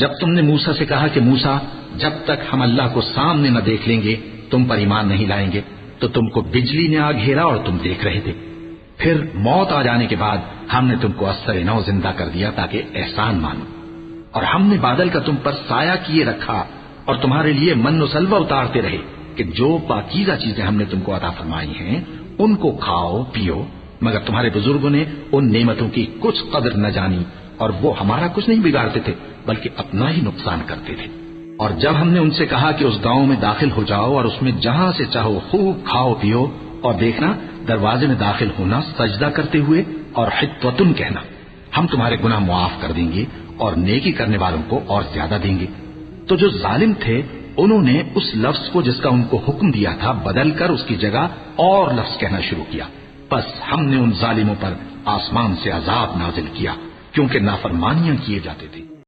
जब तुमने मूसा से कहा कि मूसा, जब तक हम अल्लाह को सामने न देख लेंगे तुम पर ईमान नहीं लाएंगे, तो तुमको बिजली ने आ घेरा और तुम देख रहे थे। फिर मौत आ जाने के बाद हमने तुमको अस्सर नौ जिंदा कर दिया ताकि एहसान मानो, और हमने बादल का तुम पर साया किए रखा और तुम्हारे लिए मन सलवा उतारते रहे कि जो पाकीज़ा चीजें हमने तुमको अता फरमाई हैं उनको खाओ पियो, मगर तुम्हारे बुजुर्गों ने उन नेमतों की कुछ कदर न जानी और वो हमारा कुछ नहीं बिगाड़ते थे बल्कि अपना ही नुकसान करते थे। और जब हमने उनसे कहा कि उस गांव में दाखिल हो जाओ और उसमें जहां से चाहो खूब खाओ पियो, और देखना दरवाजे में दाखिल होना सजदा करते हुए और हित्वतुन कहना, हम तुम्हारे गुनाह मुआफ कर देंगे और नेकी करने वालों को और ज्यादा देंगे। तो जो जालिम थे उन्होंने उस लफ्ज को जिसका उनको हुक्म दिया था बदलकर उसकी जगह और लफ्ज कहना शुरू किया। बस हमने उन जालिमों पर आसमान से अजाब नाजिल किया क्योंकि नाफरमानियां किए जाते थे।